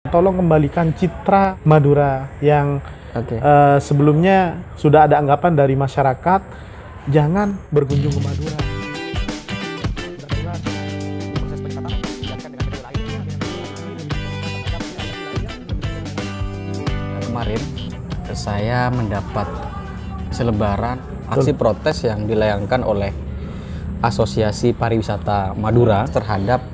Tolong kembalikan citra Madura yang sebelumnya sudah ada anggapan dari masyarakat, jangan berkunjung ke Madura. Kemarin saya mendapat selebaran aksi protes yang dilayangkan oleh Asosiasi Pariwisata Madura terhadap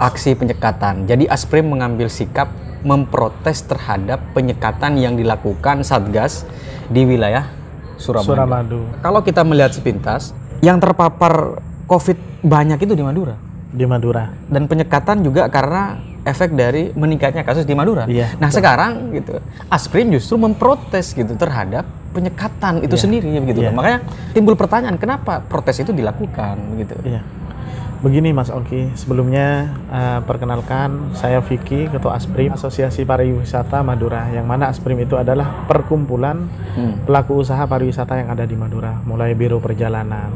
aksi penyekatan. Jadi Asprim mengambil sikap memprotes terhadap penyekatan yang dilakukan Satgas di wilayah Suramadu. Kalau kita melihat sepintas, yang terpapar COVID banyak itu di Madura. Di Madura. Dan penyekatan juga karena efek dari meningkatnya kasus di Madura. Iya, nah, sekarang gitu, Asprim justru memprotes gitu terhadap penyekatan itu sendiri gitu. Makanya timbul pertanyaan, kenapa protes itu dilakukan gitu. Iya. Begini Mas Oki, sebelumnya perkenalkan saya Vicky, Ketua Asprim Asosiasi Pariwisata Madura, yang mana Asprim itu adalah perkumpulan pelaku usaha pariwisata yang ada di Madura, mulai biro perjalanan,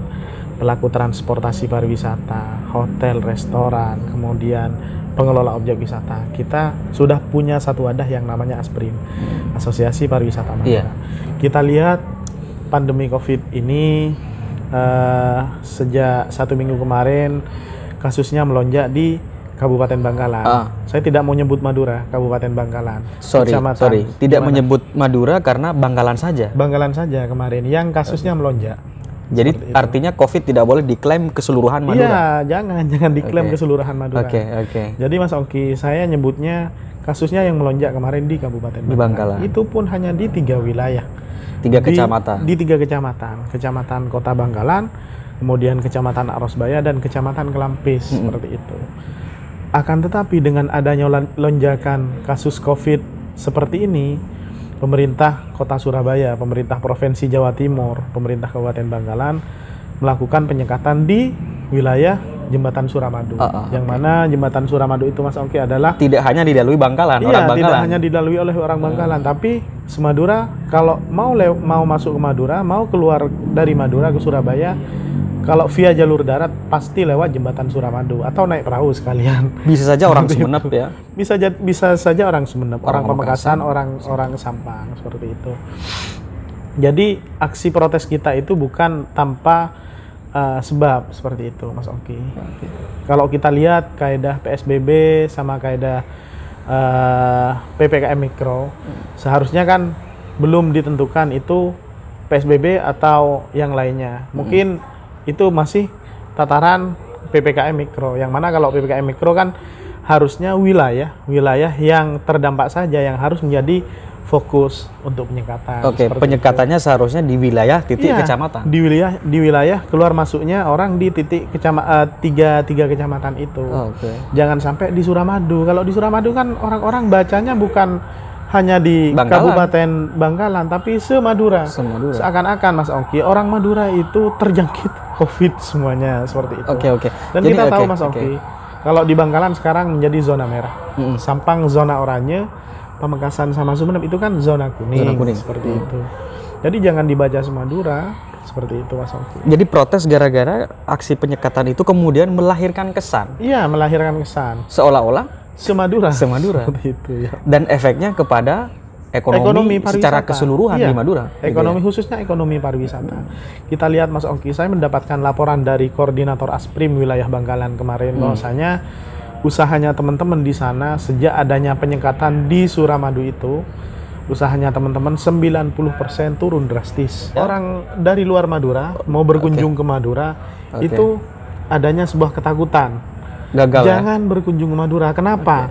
pelaku transportasi pariwisata, hotel, restoran, kemudian pengelola objek wisata. Kita sudah punya satu wadah yang namanya Asprim, Asosiasi Pariwisata Madura. Kita lihat pandemi COVID ini sejak 1 minggu kemarin kasusnya melonjak di Kabupaten Bangkalan. Saya tidak mau nyebut Madura, Kabupaten Bangkalan. Sorry, tidak menyebut Madura karena Bangkalan saja. Bangkalan saja kemarin yang kasusnya melonjak. Jadi artinya COVID tidak boleh diklaim keseluruhan Madura. Iya, jangan diklaim keseluruhan Madura. Jadi Mas Oki, saya nyebutnya kasusnya yang melonjak kemarin di Kabupaten Bangkalan. Itu pun hanya di 3 wilayah. 3 kecamatan. Di 3 kecamatan. Kecamatan Kota Bangkalan, kemudian Kecamatan Arosbaya, dan Kecamatan Kelampis, seperti itu. Akan tetapi dengan adanya lonjakan kasus COVID seperti ini, pemerintah Kota Surabaya, pemerintah Provinsi Jawa Timur, pemerintah Kabupaten Bangkalan melakukan penyekatan di wilayah Jembatan Suramadu. Yang mana Jembatan Suramadu itu Mas Oki adalah tidak hanya dilalui Bangkalan, orang Bangkalan. Tidak hanya dilalui oleh orang Bangkalan, tapi semadura kalau mau masuk ke Madura, mau keluar dari Madura ke Surabaya, kalau via jalur darat pasti lewat Jembatan Suramadu atau naik perahu sekalian. Bisa saja orang Sumeneb ya. Bisa saja orang Sumeneb, orang Pamekasan, orang Sampang, seperti itu. Jadi aksi protes kita itu bukan tanpa sebab seperti itu, Mas Oki. Kalau kita lihat kaedah PSBB sama kaedah PPKM Mikro, seharusnya kan belum ditentukan itu PSBB atau yang lainnya. Mungkin itu masih tataran PPKM Mikro, yang mana kalau PPKM Mikro kan harusnya wilayah yang terdampak saja yang harus menjadi fokus untuk penyekatan. Penyekatannya itu seharusnya di wilayah kecamatan. Di wilayah keluar masuknya orang di titik tiga kecamatan itu. Jangan sampai di Suramadu. Kalau di Suramadu kan orang-orang bacanya bukan hanya di Kabupaten Bangkalan, tapi se-Madura. Seakan-akan Mas Oki, orang Madura itu terjangkit COVID semuanya, seperti itu. Dan jadi, kita tahu Mas Oki, kalau di Bangkalan sekarang menjadi zona merah, Sampang zona oranye, Pamekasan sama Sumeneb itu kan zona kuning. Seperti itu. Jadi jangan dibaca Madura seperti itu Mas Oki. Jadi protes gara-gara aksi penyekatan itu kemudian melahirkan kesan. Iya, melahirkan kesan. Seolah-olah Semadura. Seperti itu ya. Dan efeknya kepada ekonomi secara keseluruhan di Madura. Ekonomi khususnya ekonomi pariwisata. Kita lihat Mas Oki, saya mendapatkan laporan dari koordinator Asprim wilayah Bangkalan kemarin bahwasanya usahanya teman-teman di sana sejak adanya penyekatan di Suramadu itu, usahanya teman-teman 90% turun drastis. Orang dari luar Madura mau berkunjung ke Madura itu adanya sebuah ketakutan. Gagal. Jangan berkunjung ke Madura. Kenapa?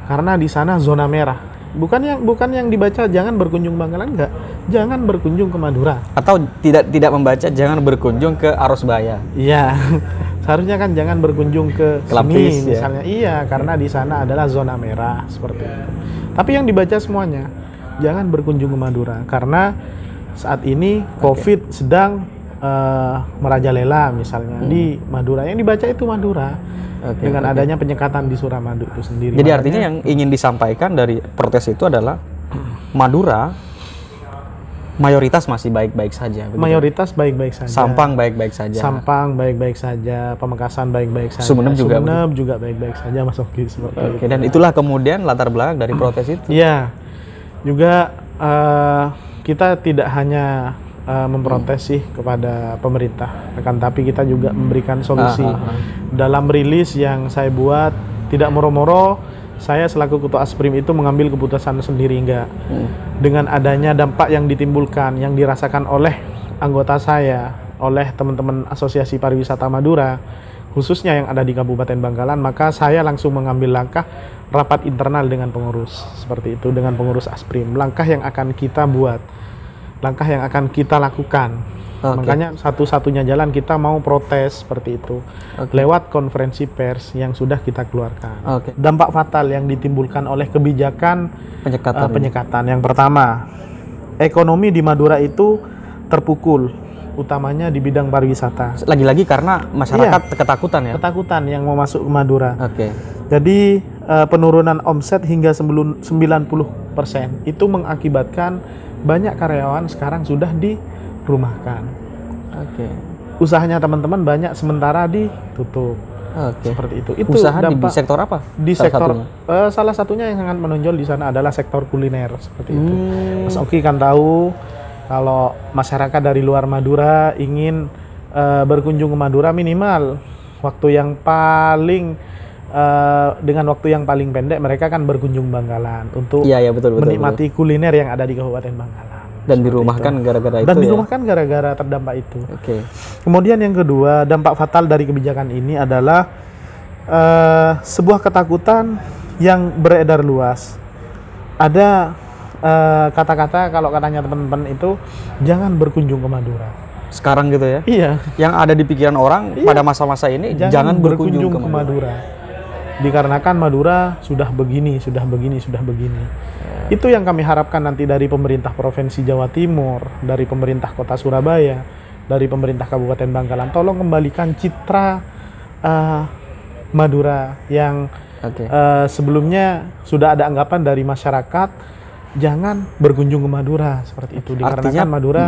Karena di sana zona merah. Bukan yang dibaca jangan berkunjung Bangkalan, enggak. Jangan berkunjung ke Madura. Atau tidak membaca jangan berkunjung ke Arosbaya. Iya. Seharusnya kan jangan berkunjung ke Kelampis misalnya. Iya, karena di sana adalah zona merah seperti itu. Tapi yang dibaca semuanya jangan berkunjung ke Madura karena saat ini COVID sedang merajalela misalnya di Madura. Yang dibaca itu Madura. Dengan adanya penyekatan di Suramadu itu sendiri. Jadi artinya yang ingin disampaikan dari protes itu adalah Madura Mayoritas masih baik-baik saja. Begitu? Mayoritas baik-baik saja. Sampang baik-baik saja. Sampang baik-baik saja. Pamekasan baik-baik saja. Sumeneb juga baik-baik saja, Mas Oki. Oke, dan itulah kemudian latar belakang dari protes itu. Iya. Juga kita tidak hanya memprotes sih kepada pemerintah, akan tapi kita juga memberikan solusi. Dalam rilis yang saya buat, tidak moro-moro saya selaku ketua Asprim itu mengambil keputusan sendiri, enggak. Dengan adanya dampak yang ditimbulkan, yang dirasakan oleh anggota saya, oleh teman-teman Asosiasi Pariwisata Madura, khususnya yang ada di Kabupaten Bangkalan, maka saya langsung mengambil langkah rapat internal dengan pengurus, seperti itu, dengan pengurus Asprim. Langkah yang akan kita buat, langkah yang akan kita lakukan. Makanya satu-satunya jalan kita mau protes seperti itu, lewat konferensi pers yang sudah kita keluarkan. Dampak fatal yang ditimbulkan oleh kebijakan penyekatan. Yang pertama, ekonomi di Madura itu terpukul, utamanya di bidang pariwisata. Lagi-lagi karena masyarakat ketakutan ya? Ketakutan yang mau masuk ke Madura. Jadi penurunan omset hingga 90%. Itu mengakibatkan banyak karyawan sekarang sudah dirumahkan. Usahanya teman-teman banyak sementara ditutup. Seperti itu. Itu usaha dampak, di sektor apa? Di salah satunya yang sangat menonjol di sana adalah sektor kuliner, seperti itu. Mas Oki kan tahu kalau masyarakat dari luar Madura ingin berkunjung ke Madura, minimal waktu yang paling dengan waktu yang paling pendek mereka kan berkunjung Bangkalan untuk menikmati kuliner yang ada di Kabupaten Bangkalan. Dan dirumahkan gara-gara itu. Dan dirumahkan gara-gara terdampak itu. Kemudian yang kedua, dampak fatal dari kebijakan ini adalah sebuah ketakutan yang beredar luas. Ada kata-kata, kalau katanya teman-teman itu, jangan berkunjung ke Madura. Sekarang gitu ya? Iya. Yang ada di pikiran orang pada masa-masa ini, jangan berkunjung ke Madura. Dikarenakan Madura sudah begini. Itu yang kami harapkan nanti dari pemerintah Provinsi Jawa Timur, dari pemerintah Kota Surabaya, dari pemerintah Kabupaten Bangkalan. Tolong kembalikan citra Madura yang sebelumnya sudah ada anggapan dari masyarakat jangan berkunjung ke Madura seperti itu. Dikarenakan Madura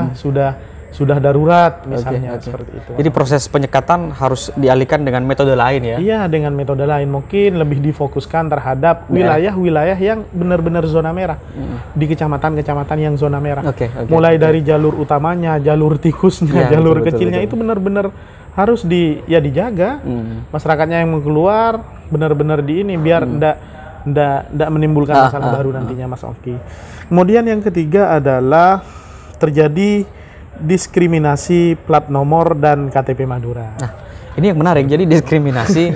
sudah darurat misalnya, seperti itu. Jadi proses penyekatan harus dialihkan dengan metode lain ya? Iya, dengan metode lain. Mungkin lebih difokuskan terhadap wilayah-wilayah yang benar-benar zona merah. Di kecamatan-kecamatan yang zona merah. Mulai dari jalur utamanya, jalur tikusnya, jalur kecilnya itu benar-benar harus dijaga. Masyarakatnya yang mau keluar benar-benar biar ndak menimbulkan masalah baru nantinya, Mas Oki. Kemudian yang ketiga adalah terjadi diskriminasi plat nomor dan KTP Madura. Nah, ini yang menarik. Jadi diskriminasi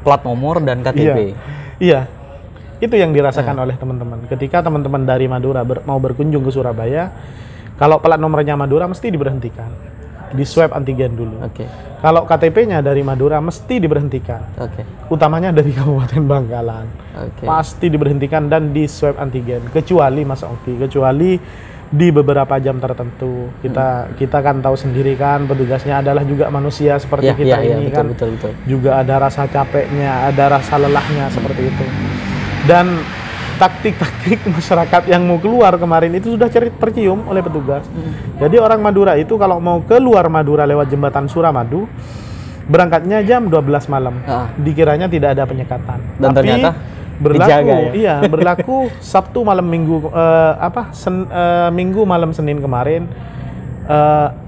plat nomor dan KTP. Iya. Itu yang dirasakan oleh teman-teman. Ketika teman-teman dari Madura mau berkunjung ke Surabaya, kalau plat nomornya Madura mesti diberhentikan. Di swab antigen dulu. Kalau KTP-nya dari Madura mesti diberhentikan. Utamanya dari Kabupaten Bangkalan. Pasti diberhentikan dan di swab antigen. Kecuali Mas Oki, di beberapa jam tertentu. Kita kan tahu sendiri kan, petugasnya adalah juga manusia seperti kita ini kan. Betul. Juga ada rasa capeknya, ada rasa lelahnya seperti itu. Dan taktik-taktik masyarakat yang mau keluar kemarin itu sudah tercium oleh petugas. Jadi orang Madura itu kalau mau keluar Madura lewat jembatan Suramadu, berangkatnya jam 12 malam. Dikiranya tidak ada penyekatan. Dan tapi ternyata berlaku, berlaku Sabtu malam Minggu, Minggu malam Senin kemarin,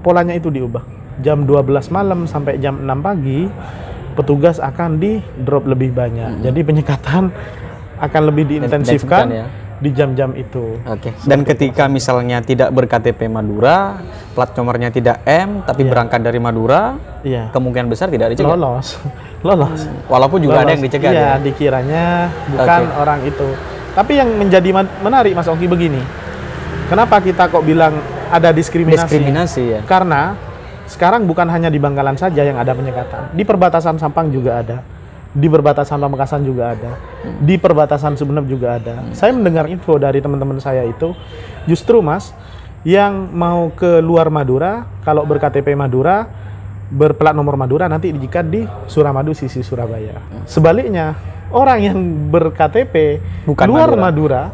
polanya itu diubah. Jam 12 malam sampai jam 6 pagi, petugas akan di drop lebih banyak. Jadi penyekatan akan lebih diintensifkan di jam-jam itu. Dan ketika misalnya tidak ber-KTP Madura, plat nomornya tidak M, tapi berangkat dari Madura, kemungkinan besar tidak dicegat. Lolos. Walaupun juga ada yang dicegat. Iya, dikiranya bukan orang itu. Tapi yang menjadi menarik Mas Oki begini. Kenapa kita kok bilang ada diskriminasi? Karena sekarang bukan hanya di Bangkalan saja yang ada penyekatan. Di perbatasan Sampang juga ada. Di perbatasan Pamekasan juga ada. Di perbatasan Sumeneb juga ada. Saya mendengar info dari teman-teman saya itu, justru Mas, yang mau ke luar Madura, kalau ber-KTP Madura, berplat nomor Madura, nanti dijikat di Suramadu sisi Surabaya. Sebaliknya, orang yang ber-KTP luar Madura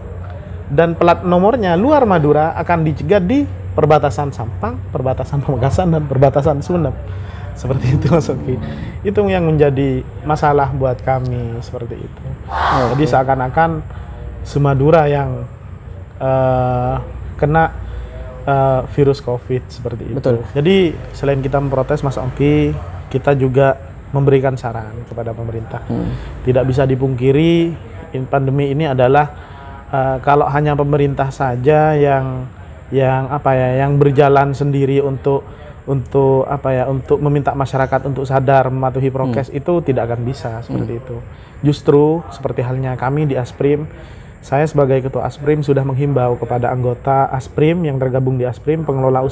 dan plat nomornya luar Madura akan dicegat di perbatasan Sampang, perbatasan Pamekasan, dan perbatasan Sumeneb. Seperti itu Mas Oki. Itu yang menjadi masalah buat kami seperti itu. Jadi seakan-akan Semadura yang kena virus COVID seperti itu. Betul. Jadi selain kita memprotes Mas Oki, kita juga memberikan saran kepada pemerintah. Tidak bisa dipungkiri pandemi ini adalah kalau hanya pemerintah saja yang berjalan sendiri untuk meminta masyarakat untuk sadar mematuhi prokes, itu tidak akan bisa seperti itu. Justru seperti halnya kami di Asprim, saya sebagai ketua Asprim sudah menghimbau kepada anggota Asprim yang tergabung di Asprim, pengelola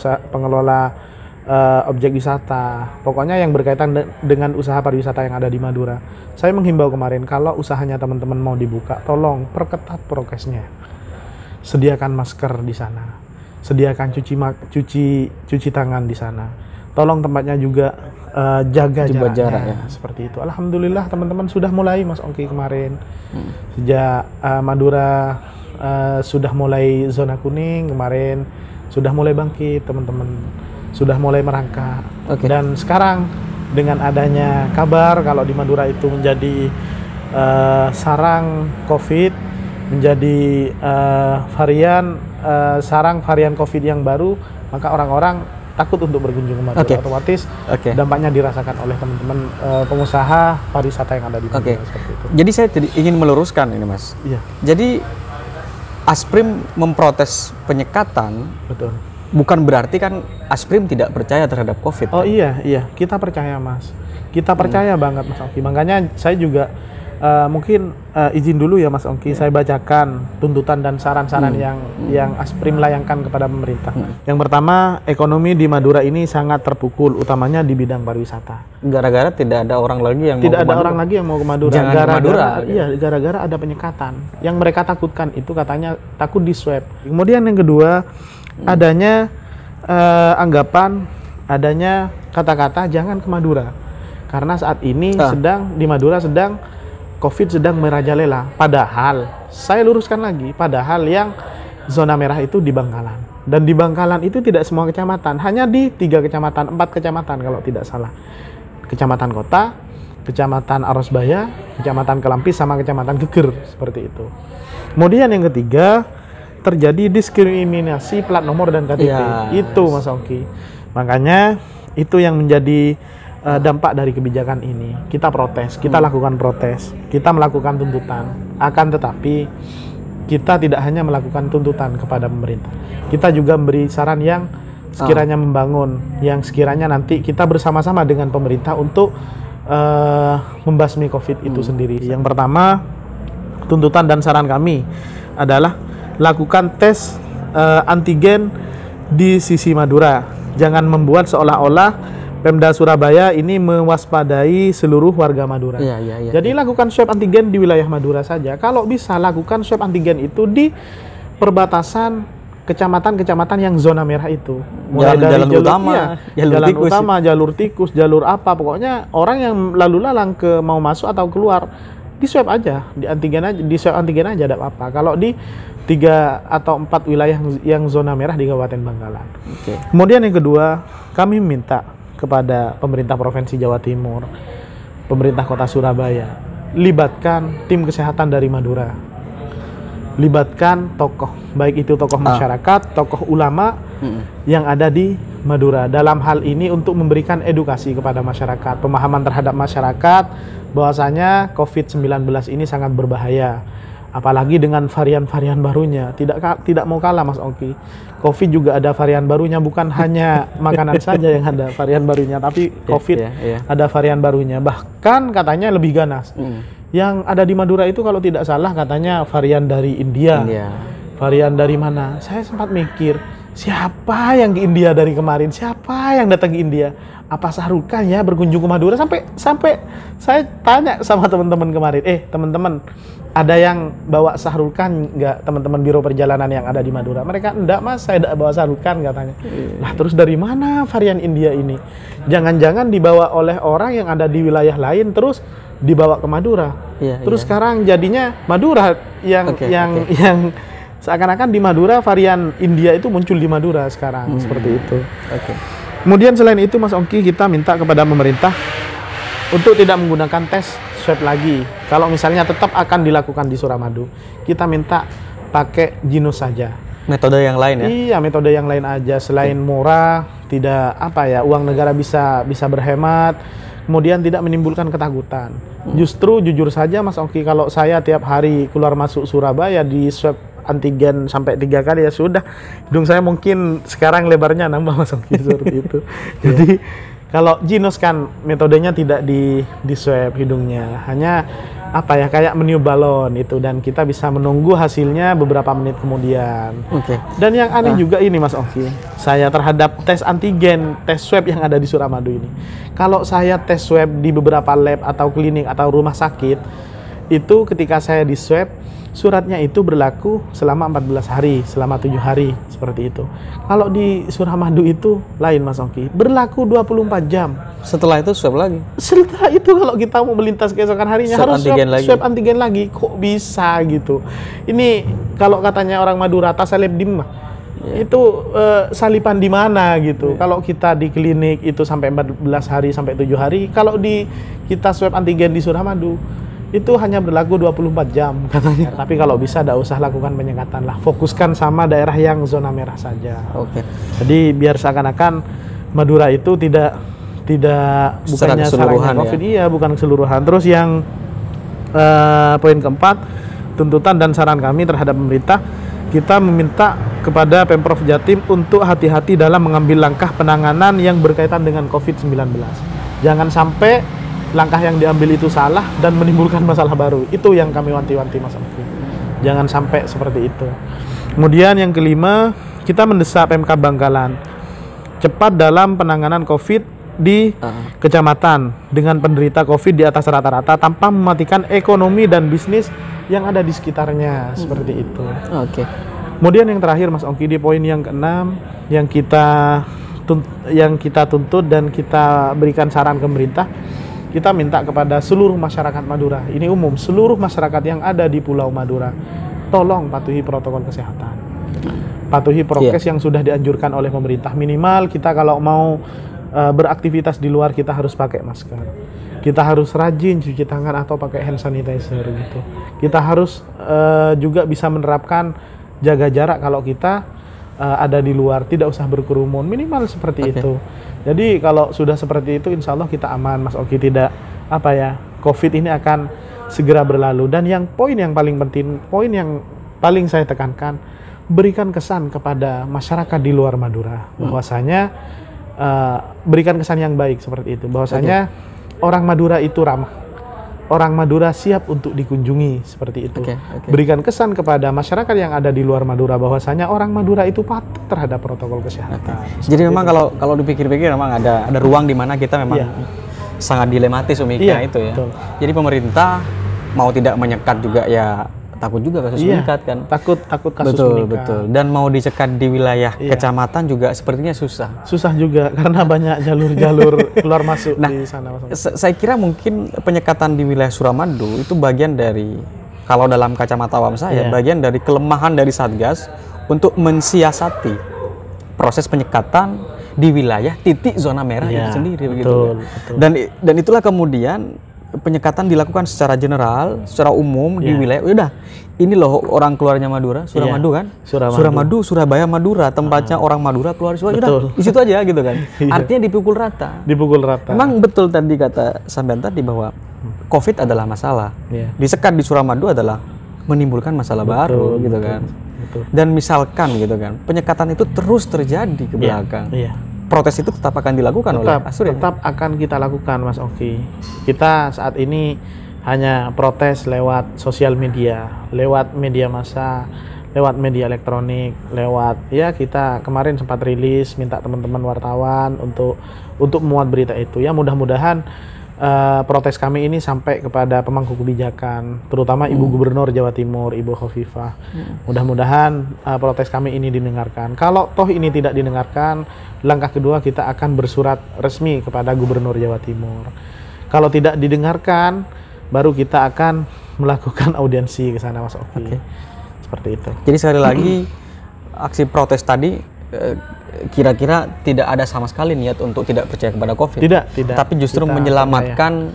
objek wisata, pokoknya yang berkaitan dengan usaha pariwisata yang ada di Madura. Saya menghimbau kemarin, kalau usahanya teman-teman mau dibuka, tolong perketat prokesnya. Sediakan masker di sana, sediakan cuci tangan di sana. Tolong tempatnya juga jaga jaraknya, seperti itu. Alhamdulillah teman-teman sudah mulai Mas Ongki kemarin. Sejak Madura sudah mulai zona kuning kemarin, sudah mulai bangkit teman-teman. Sudah mulai merangkak. Dan sekarang dengan adanya kabar kalau di Madura itu menjadi sarang COVID, menjadi sarang varian COVID yang baru, maka orang-orang takut untuk berkunjung ke Madura. Otomatis dampaknya dirasakan oleh teman-teman pengusaha pariwisata yang ada di Madura. Seperti itu. Jadi saya ingin meluruskan ini Mas. Iya. Jadi Asprim memprotes penyekatan. Betul. Bukan berarti kan Asprim tidak percaya terhadap COVID. Oh kan? Iya, kita percaya Mas. Kita percaya banget Mas Ongki. Makanya saya juga mungkin izin dulu ya Mas Ongki, saya bacakan tuntutan dan saran-saran yang Asprim layangkan kepada pemerintah. Yang pertama, ekonomi di Madura ini sangat terpukul, utamanya di bidang pariwisata. Gara-gara tidak ada orang lagi yang mau ke Madura. Gara-gara ada penyekatan. Yang mereka takutkan itu katanya takut di swab. Kemudian yang kedua, adanya anggapan, adanya kata-kata jangan ke Madura karena saat ini di Madura sedang COVID sedang merajalela. Padahal saya luruskan lagi, padahal yang zona merah itu di Bangkalan, dan di Bangkalan itu tidak semua kecamatan, hanya di 4 kecamatan kalau tidak salah, Kecamatan Kota, Kecamatan Arosbaya, Kecamatan Kelampis, sama Kecamatan Geger, seperti itu. Kemudian yang ketiga, terjadi diskriminasi plat nomor dan KTP. Itu Mas Ongki. Makanya itu yang menjadi dampak dari kebijakan ini. Kita protes, kita lakukan protes, kita melakukan tuntutan. Akan tetapi kita tidak hanya melakukan tuntutan kepada pemerintah, kita juga memberi saran yang sekiranya membangun, yang sekiranya nanti kita bersama-sama dengan pemerintah untuk membasmi COVID itu sendiri. Yang pertama, tuntutan dan saran kami adalah lakukan tes antigen di sisi Madura. Jangan membuat seolah-olah Pemda Surabaya ini mewaspadai seluruh warga Madura. Jadi lakukan swab antigen di wilayah Madura saja. Kalau bisa lakukan swab antigen itu di perbatasan kecamatan-kecamatan yang zona merah itu. Mulai dari jalan utama, jalur tikus, jalur apa, pokoknya orang yang lalu lalang mau masuk atau keluar di swab aja, di swab antigen aja, tidak apa-apa. Kalau di 3 atau 4 wilayah yang zona merah di Kabupaten Bangkalan. Kemudian yang kedua, kami minta kepada pemerintah Provinsi Jawa Timur, pemerintah Kota Surabaya, libatkan tim kesehatan dari Madura, libatkan tokoh, baik itu tokoh masyarakat, tokoh ulama yang ada di Madura dalam hal ini untuk memberikan edukasi kepada masyarakat, pemahaman terhadap masyarakat bahwasanya COVID-19 ini sangat berbahaya. Apalagi dengan varian-varian barunya, tidak mau kalah Mas Ongki. COVID juga ada varian barunya, bukan hanya makanan saja yang ada varian barunya, tapi COVID ada varian barunya. Bahkan katanya lebih ganas. Yang ada di Madura itu kalau tidak salah katanya varian dari India. Varian dari mana? Saya sempat mikir, siapa yang ke India dari kemarin? Siapa yang datang ke India? Apa Sahrul Khan ya berkunjung ke Madura? Sampai saya tanya sama teman-teman kemarin, teman-teman, ada yang bawa Sahrul Khan nggak, teman-teman biro perjalanan yang ada di Madura? Mereka, enggak Mas, saya tidak bawa Sahrul Khan katanya. Nah terus dari mana varian India ini? Jangan-jangan dibawa oleh orang yang ada di wilayah lain terus dibawa ke Madura. Terus sekarang jadinya Madura yang seakan-akan di Madura varian India itu muncul di Madura sekarang, seperti itu. Oke. Kemudian selain itu Mas Ongki, kita minta kepada pemerintah untuk tidak menggunakan tes swab lagi. Kalau misalnya tetap akan dilakukan di Suramadu, kita minta pakai Jinos saja. Metode yang lain ya? Iya, metode yang lain aja. Selain murah, tidak uang negara bisa berhemat, kemudian tidak menimbulkan ketakutan. Justru jujur saja Mas Ongki, kalau saya tiap hari keluar masuk Surabaya di swab antigen sampai 3 kali ya sudah, hidung saya mungkin sekarang lebarnya nambah Mas Ongki seperti itu. Jadi kalau Jinos kan metodenya tidak di swab hidungnya, hanya kayak meniup balon itu, dan kita bisa menunggu hasilnya beberapa menit kemudian. Oke. Dan yang aneh juga ini Mas Ongki, saya terhadap tes antigen, tes swab yang ada di Suramadu ini. Kalau saya tes swab di beberapa lab atau klinik atau rumah sakit, itu ketika saya di swab, suratnya itu berlaku selama 14 hari, selama 7 hari, seperti itu. Kalau di Suramadu itu lain Mas Ongki, berlaku 24 jam. Setelah itu swab lagi? Setelah itu kalau kita mau melintas keesokan harinya harus swab antigen lagi. Kok bisa gitu? Ini kalau katanya orang Madura, tasalib dimah. Itu salipan di mana gitu. Kalau kita di klinik itu sampai 14 hari sampai 7 hari, kalau kita swab antigen di Suramadu itu hanya berlaku 24 jam katanya. Tapi kalau bisa tidak usah lakukan penyekatan lah. Fokuskan sama daerah yang zona merah saja. Oke. Jadi biar seakan-akan Madura itu bukannya sarangnya COVID, iya, bukan keseluruhan. Terus yang poin keempat, tuntutan dan saran kami terhadap pemerintah, kita meminta kepada Pemprov Jatim untuk hati-hati dalam mengambil langkah penanganan yang berkaitan dengan COVID-19. Jangan sampai langkah yang diambil itu salah dan menimbulkan masalah baru. Itu yang kami wanti-wanti Mas Ongki. Jangan sampai seperti itu. Kemudian yang kelima, kita mendesak Pemkab Bangkalan cepat dalam penanganan COVID di kecamatan dengan penderita COVID di atas rata-rata tanpa mematikan ekonomi dan bisnis yang ada di sekitarnya, seperti itu. Oke. Kemudian yang terakhir Mas Ongki, di poin yang keenam yang kita tuntut dan kita berikan saran ke pemerintah, kita minta kepada seluruh masyarakat Madura, ini umum, seluruh masyarakat yang ada di Pulau Madura, tolong patuhi protokol kesehatan. Patuhi prokes yang sudah dianjurkan oleh pemerintah. Minimal kita kalau mau beraktivitas di luar, kita harus pakai masker. Kita harus rajin cuci tangan atau pakai hand sanitizer gitu. Kita harus juga bisa menerapkan jaga jarak kalau kita ada di luar, tidak usah berkerumun, minimal seperti itu. Jadi kalau sudah seperti itu, insya Allah kita aman Mas Oki, tidak COVID ini akan segera berlalu. Dan yang poin yang paling penting, poin yang paling saya tekankan, berikan kesan kepada masyarakat di luar Madura bahwasanya berikan kesan yang baik seperti itu, bahwasanya orang Madura itu ramah, orang Madura siap untuk dikunjungi, seperti itu. Berikan kesan kepada masyarakat yang ada di luar Madura bahwasanya orang Madura itu patuh terhadap protokol kesehatan. Jadi memang kalau dipikir-pikir memang ada ruang di mana kita memang sangat dilematis itu ya. Betul. Jadi pemerintah mau tidak menyekat juga ya, takut juga kasus meningkat kan. Takut kasus meningkat. Betul. Dan mau disekat di wilayah kecamatan juga sepertinya susah. Susah juga karena banyak jalur-jalur keluar masuk di sana. Saya kira mungkin penyekatan di wilayah Suramadu itu bagian dari, kalau dalam kacamata awam saya, bagian dari kelemahan dari Satgas untuk mensiasati proses penyekatan di wilayah titik zona merah itu sendiri. Betul. Dan itulah kemudian penyekatan dilakukan secara general, secara umum di wilayah. Udah, ini loh orang keluarnya Madura, Suramadu kan? Suramadu, Surabaya, Madura, tempatnya orang Madura keluar Surabaya. Udah, di situ aja gitu kan. Artinya dipukul rata. Memang betul tadi kata sampean tadi bahwa COVID adalah masalah. Disekat di Suramadu adalah menimbulkan masalah baru gitu kan. Dan misalkan gitu kan, penyekatan itu terus terjadi ke belakang. Protes itu tetap akan dilakukan oleh Asur ya? Tetap akan kita lakukan Mas Oki. Kita saat ini hanya protes lewat sosial media, lewat media massa, lewat media elektronik, lewat kita kemarin sempat rilis minta teman-teman wartawan untuk memuat berita itu. Ya mudah-mudahan protes kami ini sampai kepada pemangku kebijakan, terutama Ibu Gubernur Jawa Timur, Ibu Khofifah. Mudah-mudahan protes kami ini didengarkan. Kalau toh ini tidak didengarkan, langkah kedua kita akan bersurat resmi kepada Gubernur Jawa Timur. Kalau tidak didengarkan, baru kita akan melakukan audiensi ke sana Mas Oki. seperti itu. Jadi sekali lagi aksi protes tadi kira-kira tidak ada sama sekali niat untuk tidak percaya kepada COVID. Tidak. Tapi justru menyelamatkan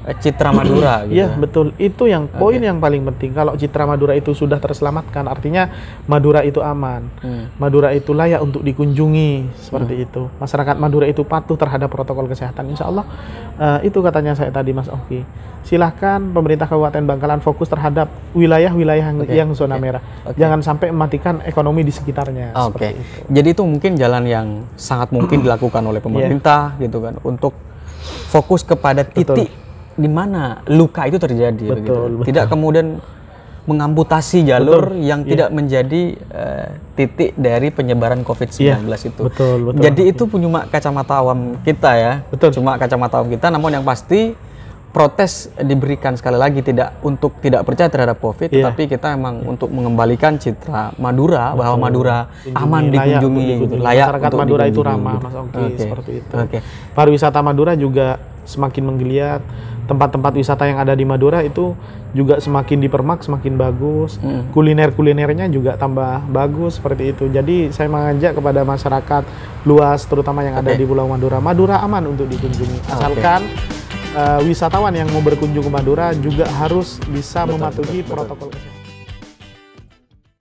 citra Madura gitu. Iya, betul. Itu yang poin yang paling penting. Kalau citra Madura itu sudah terselamatkan, artinya Madura itu aman. Madura itu layak untuk dikunjungi, seperti itu. Masyarakat Madura itu patuh terhadap protokol kesehatan. Insya Allah, itu katanya saya tadi, Mas Oki. Silahkan pemerintah Kabupaten Bangkalan fokus terhadap wilayah-wilayah yang zona merah. Jangan sampai mematikan ekonomi di sekitarnya. Itu. Jadi itu mungkin jalan yang sangat mungkin dilakukan oleh pemerintah gitu kan, untuk fokus kepada titik di mana luka itu terjadi. Betul. Tidak kemudian mengamputasi jalur yang tidak menjadi titik dari penyebaran COVID-19 itu. Betul. Jadi itu cuma kacamata awam kita ya. Cuma kacamata awam kita, namun yang pasti protes diberikan sekali lagi tidak untuk tidak percaya terhadap COVID, tetapi kita emang untuk mengembalikan citra Madura, bahwa Madura aman dikunjungi, layak masyarakat untuk Madura dikunjungi. Itu ramah, Mas Oki, seperti itu. Pariwisata Madura juga semakin menggeliat. Tempat-tempat wisata yang ada di Madura itu juga semakin dipermak, semakin bagus. Kuliner-kulinernya juga tambah bagus, seperti itu. Jadi saya mengajak kepada masyarakat luas, terutama yang ada di Pulau Madura. Madura aman untuk dikunjungi, asalkan wisatawan yang mau berkunjung ke Madura juga harus bisa mematuhi protokol kesehatan.